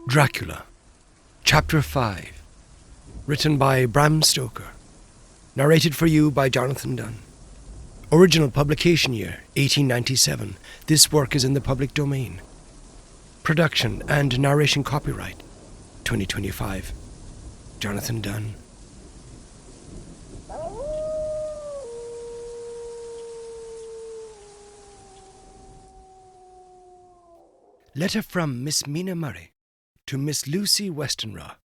Dracula, Chapter 5, written by Bram Stoker, narrated for you by Jonathan Dunne. Original publication year, 1897. This work is in the public domain. Production and narration copyright, 2025. Jonathan Dunne. Letter from Miss Mina Murray to Miss Lucy Westenra.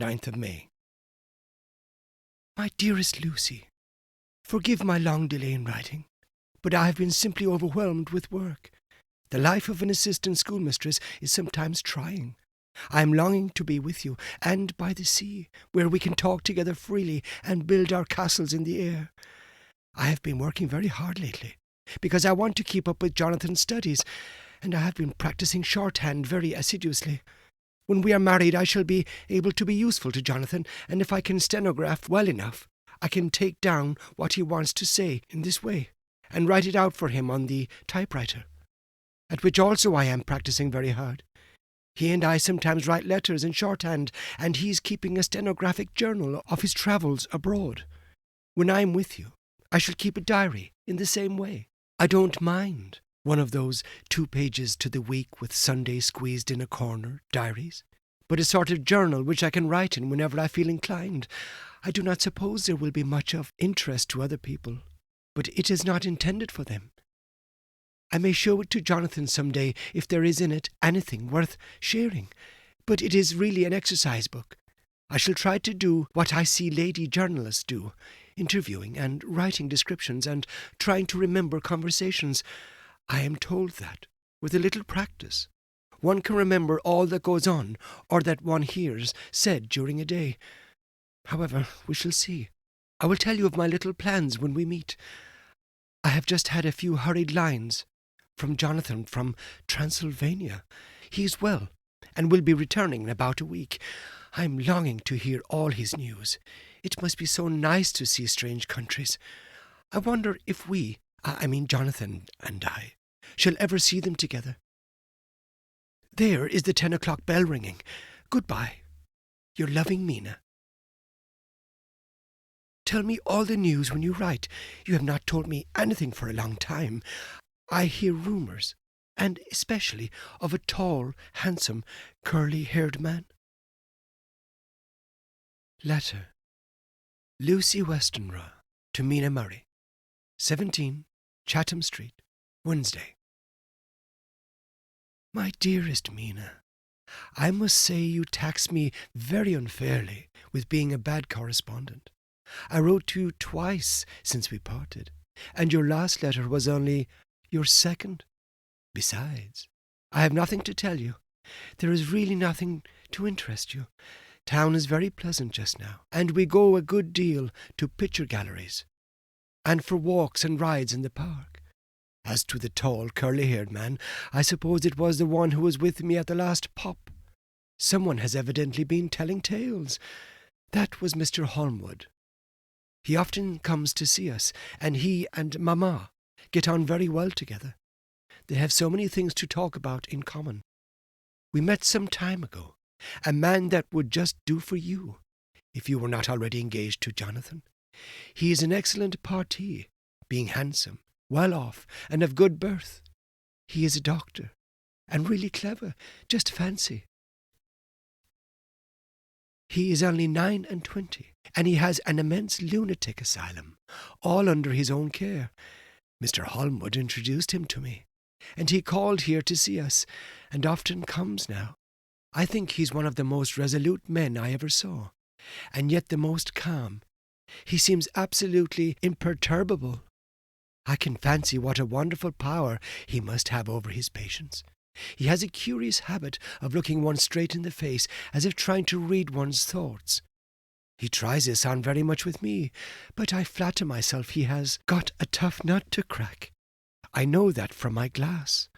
9th of May. My dearest Lucy, forgive my long delay in writing, but I have been simply overwhelmed with work. The life of an assistant schoolmistress is sometimes trying. I am longing to be with you, and by the sea, where we can talk together freely and build our castles in the air. I have been working very hard lately, because I want to keep up with Jonathan's studies, and I have been practicing shorthand very assiduously. When we are married, I shall be able to be useful to Jonathan, and if I can stenograph well enough, I can take down what he wants to say in this way, and write it out for him on the typewriter, at which also I am practicing very hard. He and I sometimes write letters in shorthand, and he is keeping a stenographic journal of his travels abroad. When I am with you, I shall keep a diary in the same way. I don't mind one of those 2 pages to the week with Sunday squeezed in a corner diaries, but a sort of journal which I can write in whenever I feel inclined. I do not suppose there will be much of interest to other people, but it is not intended for them. I may show it to Jonathan some day if there is in it anything worth sharing, but it is really an exercise book. I shall try to do what I see lady journalists do, interviewing and writing descriptions and trying to remember conversations. I am told that, with a little practice, one can remember all that goes on or that one hears said during a day. However, we shall see. I will tell you of my little plans when we meet. I have just had a few hurried lines from Jonathan from Transylvania. He is well and will be returning in about a week. I am longing to hear all his news. It must be so nice to see strange countries. I wonder if Jonathan and I, shall ever see them together. There is the 10 o'clock bell ringing. Goodbye. Your loving Mina. Tell me all the news when you write. You have not told me anything for a long time. I hear rumours, and especially of a tall, handsome, curly-haired man. Letter. Lucy Westenra to Mina Murray, 17 Chatham Street, Wednesday. My dearest Mina, I must say you tax me very unfairly with being a bad correspondent. I wrote to you twice since we parted, and your last letter was only your second. Besides, I have nothing to tell you. There is really nothing to interest you. Town is very pleasant just now, and we go a good deal to picture galleries, and for walks and rides in the park. As to the tall, curly-haired man, I suppose it was the one who was with me at the last pop. Someone has evidently been telling tales. That was Mr. Holmwood. He often comes to see us, and he and Mamma get on very well together. They have so many things to talk about in common. We met some time ago, a man that would just do for you, if you were not already engaged to Jonathan. He is an excellent parti, being handsome, well off, and of good birth. He is a doctor, and really clever, just fancy. He is only 29, and he has an immense lunatic asylum, all under his own care. Mr. Holmwood introduced him to me, and he called here to see us, and often comes now. I think he's one of the most resolute men I ever saw, and yet the most calm. He seems absolutely imperturbable. I can fancy what a wonderful power he must have over his patients. He has a curious habit of looking one straight in the face, as if trying to read one's thoughts. He tries this on very much with me, but I flatter myself he has got a tough nut to crack. I know that from my glass.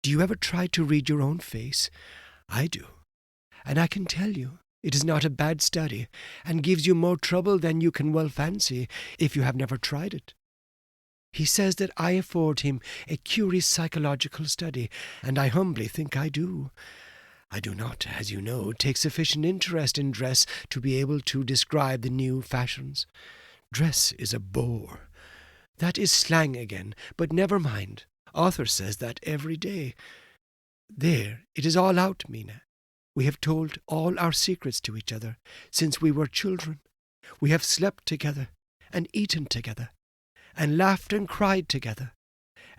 Do you ever try to read your own face? I do, and I can tell you it is not a bad study, and gives you more trouble than you can well fancy if you have never tried it. He says that I afford him a curious psychological study, and I humbly think I do. I do not, as you know, take sufficient interest in dress to be able to describe the new fashions. Dress is a bore. That is slang again, but never mind. Arthur says that every day. There, it is all out, Mina. We have told all our secrets to each other since we were children. We have slept together, and eaten together, and laughed and cried together.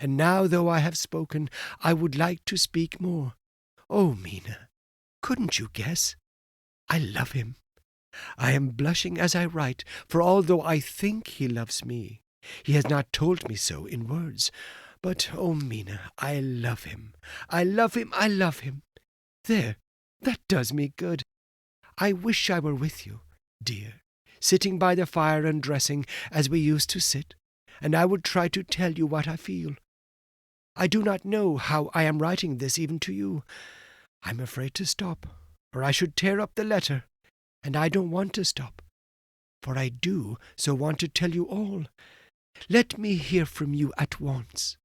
And now, though I have spoken, I would like to speak more. Oh, Mina, couldn't you guess? I love him. I am blushing as I write, for although I think he loves me, he has not told me so in words. But, oh, Mina, I love him. I love him, I love him. There, that does me good. I wish I were with you, dear, sitting by the fire and dressing as we used to sit, and I would try to tell you what I feel. I do not know how I am writing this even to you. I'm afraid to stop, or I should tear up the letter, and I don't want to stop, for I do so want to tell you all. Let me hear from you at once,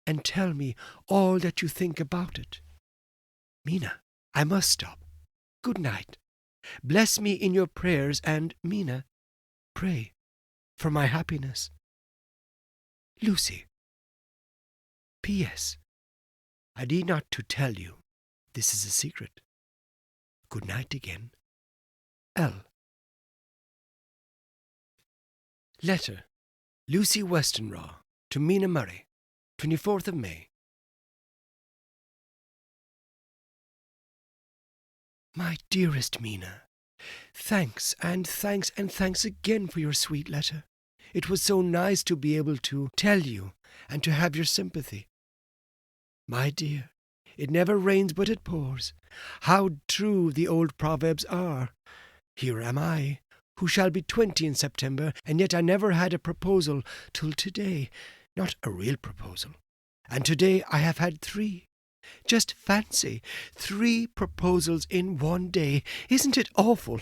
and tell me all that you think about it. Mina, I must stop. Good night. Bless me in your prayers, and, Mina, pray for my happiness. Lucy. P.S. I need not to tell you. This is a secret. Good night again. L. Letter. Lucy Westenra to Mina Murray, 24th of May. My dearest Mina, thanks and thanks and thanks again for your sweet letter. It was so nice to be able to tell you and to have your sympathy. My dear, it never rains but it pours. How true the old proverbs are. Here am I, who shall be 20 in September, and yet I never had a proposal till today, not a real proposal. And today I have had 3. Just fancy, 3 proposals in one day. Isn't it awful?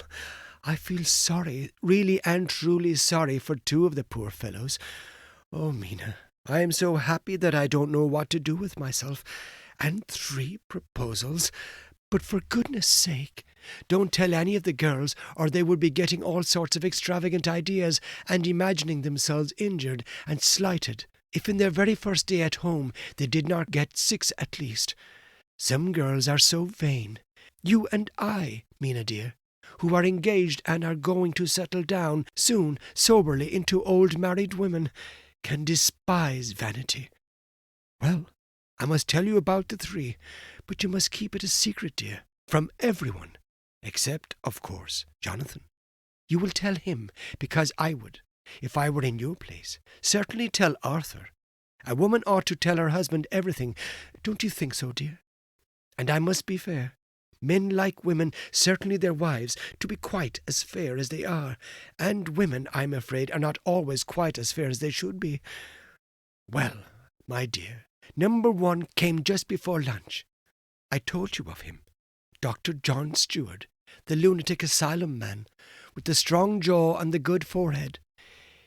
I feel sorry, really and truly sorry for 2 of the poor fellows. Oh, Mina, I am so happy that I don't know what to do with myself. And 3 proposals. But for goodness sake, don't tell any of the girls, or they will be getting all sorts of extravagant ideas and imagining themselves injured and slighted if in their very first day at home they did not get 6 at least. Some girls are so vain. You and I, Mina dear, who are engaged and are going to settle down soon soberly into old married women, can despise vanity. Well, I must tell you about the 3, but you must keep it a secret, dear, from everyone, except, of course, Jonathan. You will tell him, because I would, if I were in your place. Certainly tell Arthur. A woman ought to tell her husband everything. Don't you think so, dear? And I must be fair. Men like women, certainly their wives, to be quite as fair as they are, and women, I'm afraid, are not always quite as fair as they should be. Well, my dear, number 1 came just before lunch. I told you of him. Dr. John Stewart, the lunatic asylum man, with the strong jaw and the good forehead.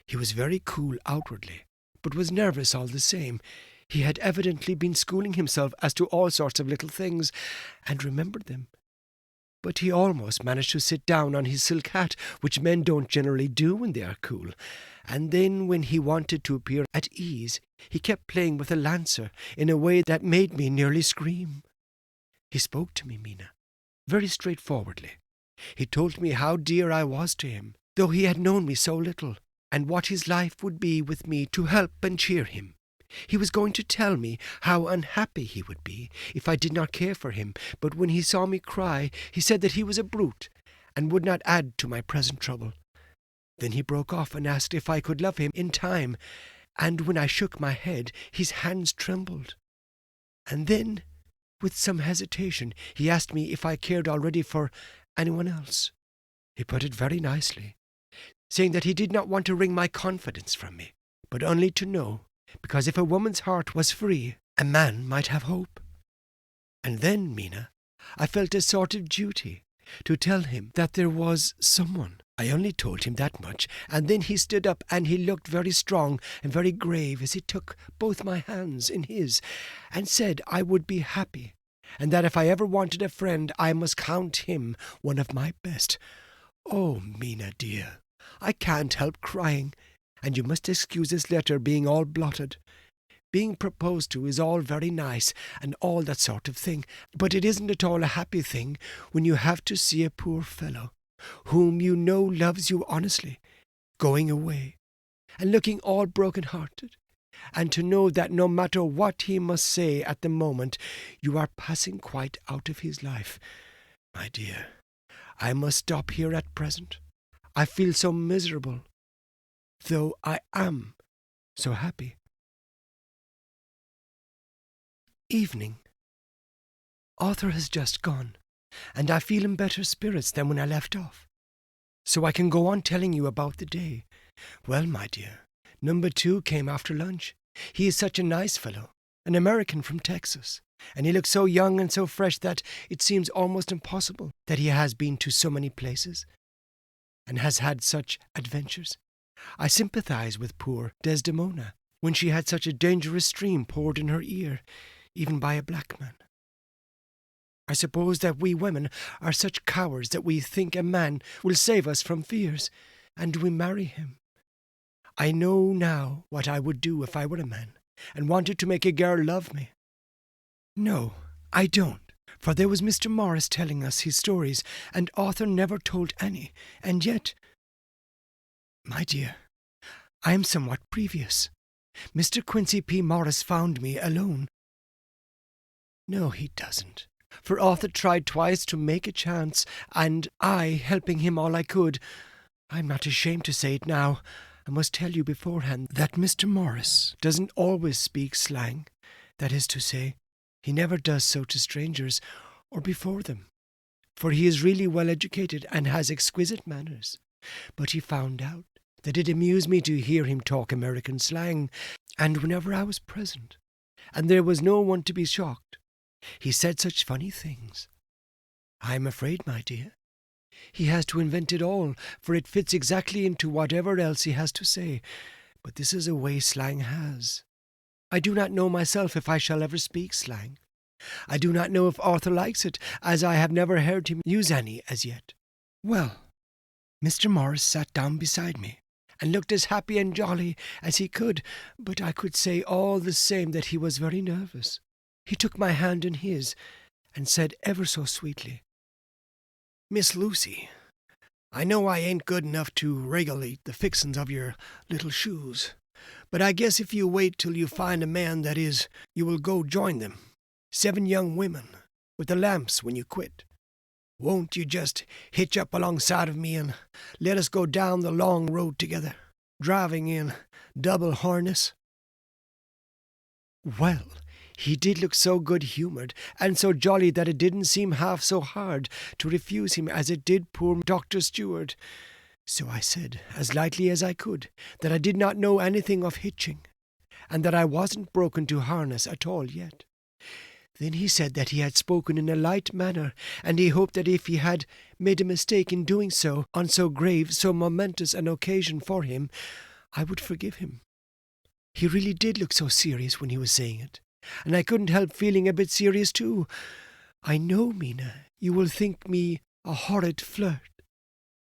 He was very cool outwardly, but was nervous all the same. He had evidently been schooling himself as to all sorts of little things, and remembered them. But he almost managed to sit down on his silk hat, which men don't generally do when they are cool. And then, when he wanted to appear at ease, he kept playing with a lancer in a way that made me nearly scream. He spoke to me, Mina, very straightforwardly. He told me how dear I was to him, though he had known me so little, and what his life would be with me to help and cheer him. He was going to tell me how unhappy he would be if I did not care for him, but when he saw me cry, he said that he was a brute, and would not add to my present trouble. Then he broke off and asked if I could love him in time, and when I shook my head, his hands trembled. And then, with some hesitation, he asked me if I cared already for anyone else. He put it very nicely, saying that he did not want to wring my confidence from me, but only to know, because if a woman's heart was free, a man might have hope. And then, Mina, I felt a sort of duty to tell him that there was someone. I only told him that much, and then he stood up and he looked very strong and very grave as he took both my hands in his and said I would be happy, and that if I ever wanted a friend, I must count him one of my best. Oh, Mina, dear, I can't help crying, and you must excuse this letter being all blotted. Being proposed to is all very nice, and all that sort of thing, but it isn't at all a happy thing when you have to see a poor fellow, whom you know loves you honestly, going away, and looking all broken-hearted, and to know that no matter what he must say at the moment, you are passing quite out of his life. My dear, I must stop here at present. I feel so miserable, though I am so happy. Evening. Arthur has just gone, and I feel in better spirits than when I left off. So I can go on telling you about the day. Well, my dear, number 2 came after lunch. He is such a nice fellow, an American from Texas, and he looks so young and so fresh that it seems almost impossible that he has been to so many places and has had such adventures. I sympathize with poor Desdemona when she had such a dangerous stream poured in her ear, even by a black man. I suppose that we women are such cowards that we think a man will save us from fears, and we marry him. I know now what I would do if I were a man, and wanted to make a girl love me. No, I don't, for there was Mr. Morris telling us his stories, and Arthur never told any, and yet, my dear, I am somewhat previous. Mr. Quincy P. Morris found me alone. No, he doesn't, for Arthur tried twice to make a chance, and I, helping him all I could. I'm not ashamed to say it now. I must tell you beforehand that Mr. Morris doesn't always speak slang. That is to say, he never does so to strangers or before them, for he is really well educated and has exquisite manners. But he found out that it amused me to hear him talk American slang, and whenever I was present, and there was no one to be shocked, he said such funny things. I am afraid, my dear, he has to invent it all, for it fits exactly into whatever else he has to say. But this is a way slang has. I do not know myself if I shall ever speak slang. I do not know if Arthur likes it, as I have never heard him use any as yet. Well, Mr. Morris sat down beside me, and looked as happy and jolly as he could, but I could say all the same that he was very nervous. He took my hand in his, and said ever so sweetly, "Miss Lucy, I know I ain't good enough to regulate the fixin's of your little shoes, but I guess if you wait till you find a man, that is, you will go join them, 7 young women, with the lamps when you quit. Won't you just hitch up alongside of me and let us go down the long road together, driving in double harness?" Well, he did look so good-humoured and so jolly that it didn't seem half so hard to refuse him as it did poor Dr. Stewart. So I said, as lightly as I could, that I did not know anything of hitching, and that I wasn't broken to harness at all yet. Then he said that he had spoken in a light manner, and he hoped that if he had made a mistake in doing so on so grave, so momentous an occasion for him, I would forgive him. He really did look so serious when he was saying it, and I couldn't help feeling a bit serious too. I know, Mina, you will think me a horrid flirt,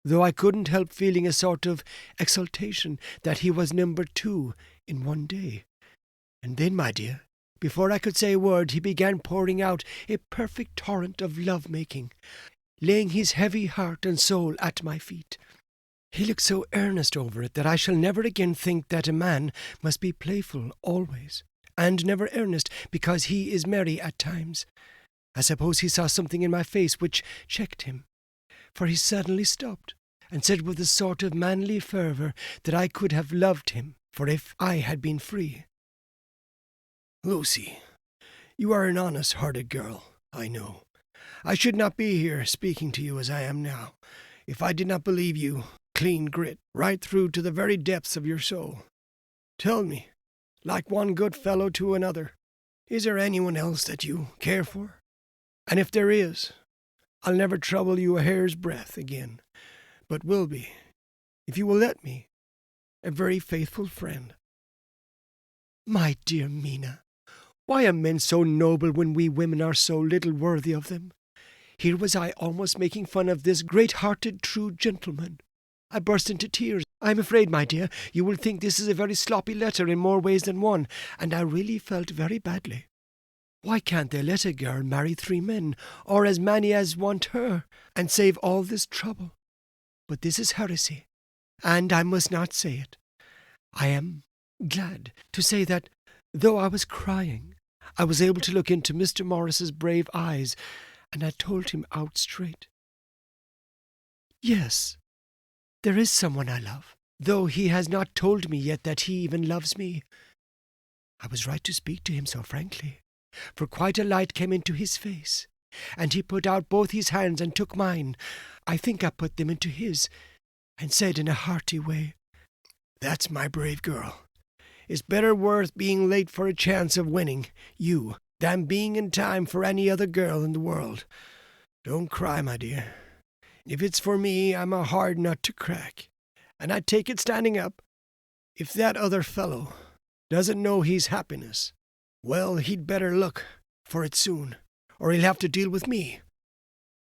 though I couldn't help feeling a sort of exultation that he was number 2 in one day. And then, my dear, before I could say a word, he began pouring out a perfect torrent of love-making, laying his heavy heart and soul at my feet. He looked so earnest over it that I shall never again think that a man must be playful always, and never earnest because he is merry at times. I suppose he saw something in my face which checked him, for he suddenly stopped and said with a sort of manly fervour that I could have loved him, for if I had been free. "Lucy, you are an honest-hearted girl, I know. I should not be here speaking to you as I am now, if I did not believe you clean grit right through to the very depths of your soul. Tell me, like one good fellow to another, is there anyone else that you care for? And if there is, I'll never trouble you a hair's breadth again, but will be, if you will let me, a very faithful friend." My dear Mina, Why are men so noble when we women are so little worthy of them? Here was I almost making fun of this great-hearted, true gentleman. I burst into tears. I'm afraid, my dear, you will think this is a very sloppy letter in more ways than one, and I really felt very badly. Why can't they let a girl marry 3 men, or as many as want her, and save all this trouble? But this is heresy, and I must not say it. I am glad to say that, though I was crying, I was able to look into Mr. Morris's brave eyes, and I told him out straight. Yes, there is someone I love, though he has not told me yet that he even loves me. I was right to speak to him so frankly, for quite a light came into his face, and he put out both his hands and took mine. I think I put them into his, and said in a hearty way, "That's my brave girl. It's better worth being late for a chance of winning you than being in time for any other girl in the world. Don't cry, my dear. If it's for me, I'm a hard nut to crack, and I take it standing up. If that other fellow doesn't know his happiness, well, he'd better look for it soon, or he'll have to deal with me.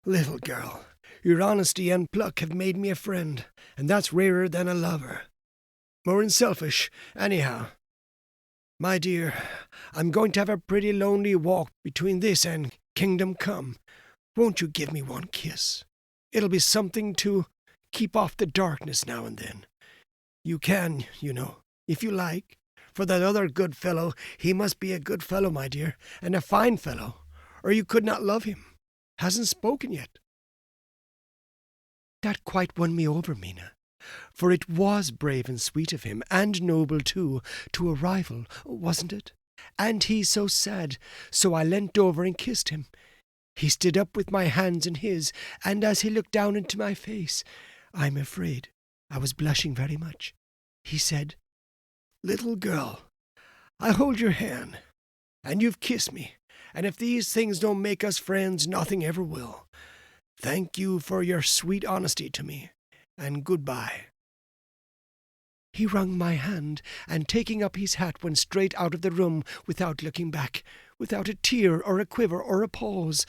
Little girl, your honesty and pluck have made me a friend, and that's rarer than a lover. More unselfish, anyhow. My dear, I'm going to have a pretty lonely walk between this and Kingdom Come. Won't you give me one kiss? It'll be something to keep off the darkness now and then. You can, you know, if you like. For that other good fellow, he must be a good fellow, my dear, and a fine fellow, or you could not love him. Hasn't spoken yet." That quite won me over, Mina, for it was brave and sweet of him, and noble too, to a rival, wasn't it? And he so sad, so I leant over and kissed him. He stood up with my hands in his, and as he looked down into my face, I'm afraid I was blushing very much. He said, "Little girl, I hold your hand, and you've kissed me, and if these things don't make us friends, nothing ever will. Thank you for your sweet honesty to me, and goodbye." He wrung my hand, and taking up his hat went straight out of the room without looking back, without a tear or a quiver or a pause,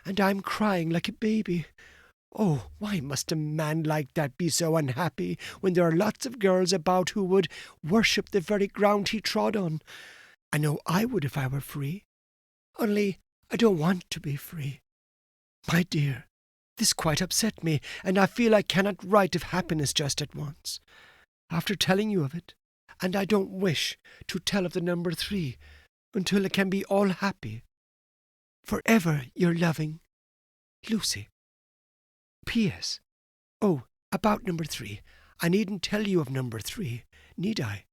and I'm crying like a baby. Oh, why must a man like that be so unhappy when there are lots of girls about who would worship the very ground he trod on? I know I would if I were free. Only I don't want to be free. My dear, this quite upset me, and I feel I cannot write of happiness just at once, after telling you of it, and I don't wish to tell of the number 3 until it can be all happy. Forever your loving Lucy. P.S. Oh, about number 3. I needn't tell you of number 3, need I?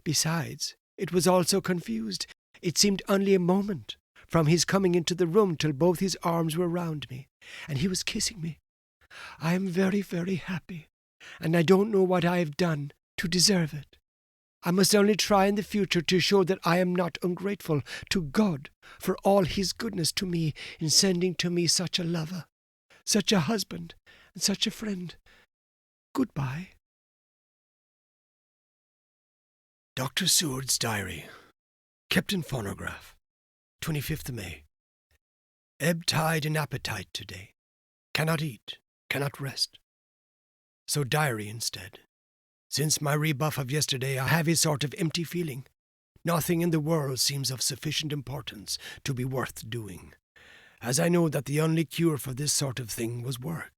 Besides, it was all so confused. It seemed only a moment from his coming into the room till both his arms were round me, and he was kissing me. I am very, very happy, and I don't know what I have done to deserve it. I must only try in the future to show that I am not ungrateful to God for all his goodness to me in sending to me such a lover, such a husband, and such a friend. Goodbye. Dr. Seward's Diary, kept in phonograph, 25th of May. Ebb tide in appetite today. Cannot eat, cannot rest. So diary instead. Since my rebuff of yesterday, I have a sort of empty feeling. Nothing in the world seems of sufficient importance to be worth doing, as I know that the only cure for this sort of thing was work.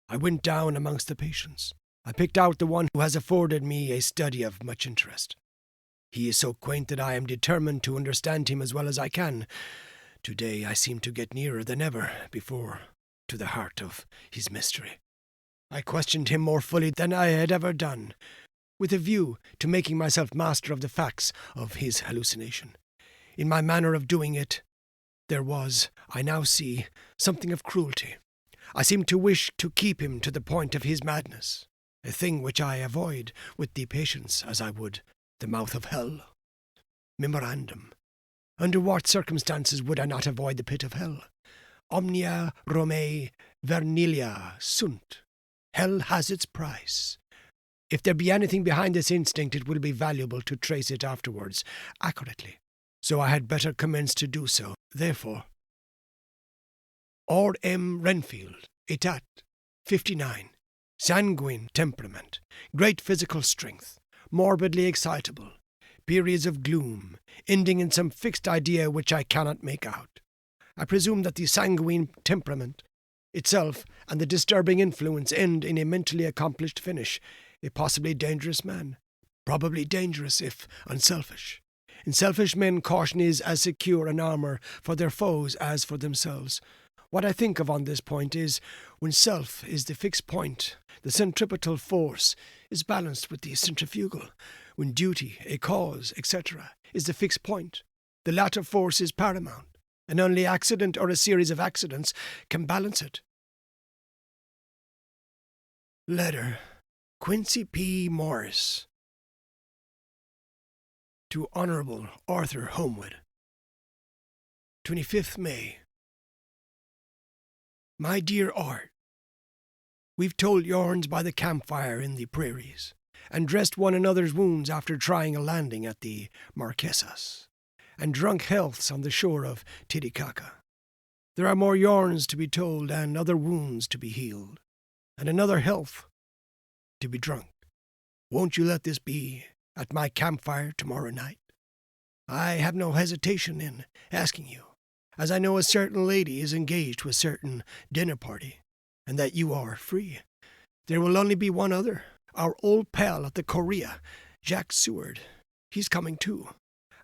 I went down amongst the patients. I picked out the one who has afforded me a study of much interest. He is so quaint that I am determined to understand him as well as I can. Today I seem to get nearer than ever before to the heart of his mystery. I questioned him more fully than I had ever done, with a view to making myself master of the facts of his hallucination. In my manner of doing it, there was, I now see, something of cruelty. I seemed to wish to keep him to the point of his madness, a thing which I avoid with the patience as I would the mouth of hell. Memorandum. Under what circumstances would I not avoid the pit of hell? Omnia Romae vernilia sunt. Hell has its price. If there be anything behind this instinct, it will be valuable to trace it afterwards accurately, so I had better commence to do so. Therefore, R.M. Renfield, Etat, 59, sanguine temperament, great physical strength, morbidly excitable, periods of gloom, ending in some fixed idea which I cannot make out. I presume that the sanguine temperament itself and the disturbing influence end in a mentally accomplished finish, a possibly dangerous man, probably dangerous if unselfish. In selfish men caution is as secure an armour for their foes as for themselves. What I think of on this point is, when self is the fixed point, the centripetal force is balanced with the centrifugal. When duty, a cause, etc., is the fixed point, the latter force is paramount, and only accident or a series of accidents can balance it. Letter, Quincy P. Morris, to Honourable Arthur Homewood, 25th May. My dear Art, we've told yarns by the campfire in the prairies, and dressed one another's wounds after trying a landing at the Marquesas, and drunk healths on the shore of Titicaca. There are more yarns to be told and other wounds to be healed, and another health to be drunk. Won't you let this be at my campfire tomorrow night? I have no hesitation in asking you, as I know a certain lady is engaged to a certain dinner party, and that you are free. There will only be one other, our old pal at the Korea, Jack Seward. He's coming too,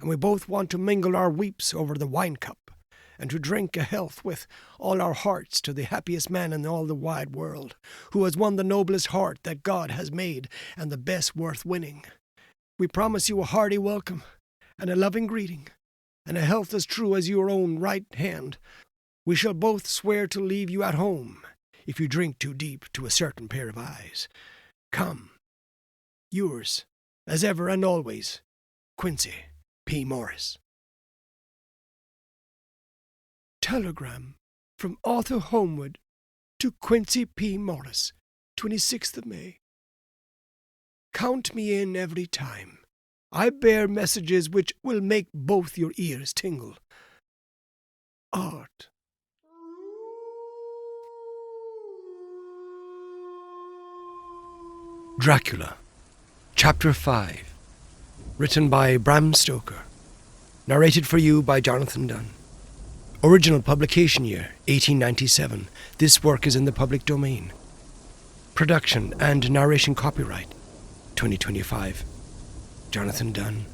and we both want to mingle our weeps over the wine cup, and to drink a health with all our hearts to the happiest man in all the wide world, who has won the noblest heart that God has made, and the best worth winning. We promise you a hearty welcome, and a loving greeting, and a health as true as your own right hand. We shall both swear to leave you at home, if you drink too deep to a certain pair of eyes. Come. Yours, as ever and always, Quincy P. Morris. Telegram from Arthur Homewood to Quincy P. Morris, 26th of May. Count me in every time. I bear messages which will make both your ears tingle. Art. Dracula, Chapter 5. Written by Bram Stoker. Narrated for you by Jonathan Dunne. Original publication year, 1897. This work is in the public domain. Production and narration copyright, 2025. Jonathan Dunne.